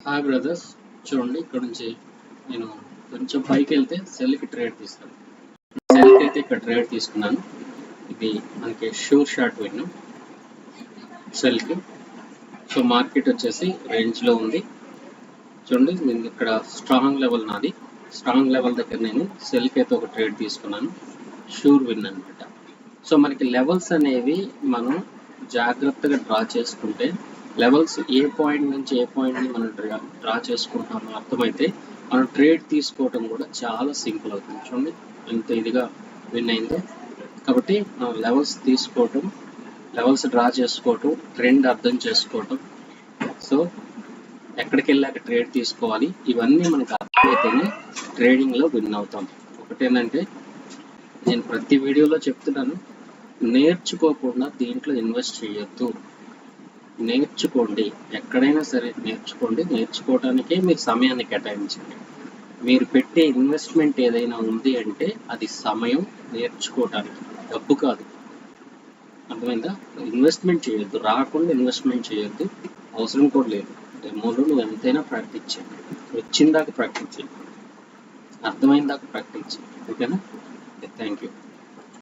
Hi brothers, చూడండి ఇక్కడ నుంచి నేను కొంచెం పైకి వెళ్తే సెల్కి ట్రేడ్ తీస్తాను. సెల్కి అయితే ఇక్కడ ట్రేడ్ తీసుకున్నాను. ఇది మనకి షూర్ షాట్ విన్ సెల్కి. సో మార్కెట్ వచ్చేసి రేంజ్లో ఉంది. చూడండి నేను ఇక్కడ స్ట్రాంగ్ లెవెల్ నాది. స్ట్రాంగ్ లెవెల్ దగ్గర నేను సెల్కి అయితే ఒక ట్రేడ్ తీసుకున్నాను. షూర్ విన్ అనమాట. సో మనకి లెవెల్స్ అనేవి మనం జాగ్రత్తగా డ్రా చేసుకుంటే, లెవెల్స్ ఏ పాయింట్ నుంచి ఏ పాయింట్ని మనం డ్రా చేసుకుంటామో అర్థమైతే మనం ట్రేడ్ తీసుకోవడం కూడా చాలా సింపుల్ అవుతుంది. చూడండి ఎంత ఇదిగా విన్ అయిందో. కాబట్టి మనం లెవెల్స్ తీసుకోవటం, లెవెల్స్ డ్రా చేసుకోవటం, ట్రెండ్ అర్థం చేసుకోవటం, సో ఎక్కడికి వెళ్ళాక ట్రేడ్ తీసుకోవాలి, ఇవన్నీ మనకు అర్థమైతేనే ట్రేడింగ్లో విన్ అవుతాం. ఒకటేనంటే నేను ప్రతి వీడియోలో చెప్తున్నాను, నేర్చుకోకుండా దీంట్లో ఇన్వెస్ట్ చేయొద్దు. నేర్చుకోండి, ఎక్కడైనా సరే నేర్చుకోండి. నేర్చుకోవడానికే మీరు సమయాన్ని కేటాయించండి. మీరు పెట్టే ఇన్వెస్ట్మెంట్ ఏదైనా ఉంది అంటే అది సమయం, నేర్చుకోవడానికి, డబ్బు కాదు. అర్థమైందా? ఇన్వెస్ట్మెంట్ చేయొద్దు, రాకుండా ఇన్వెస్ట్మెంట్ చేయొద్దు, అవసరం కూడా లేదు. డెమోలో నువ్వు ఎంతైనా ప్రాక్టీస్ చేయండి, వచ్చిందాక ప్రాక్టీస్ చేయండి, అర్థమైందాక ప్రాక్టీస్ చేయండి. ఓకేనా? Thank you.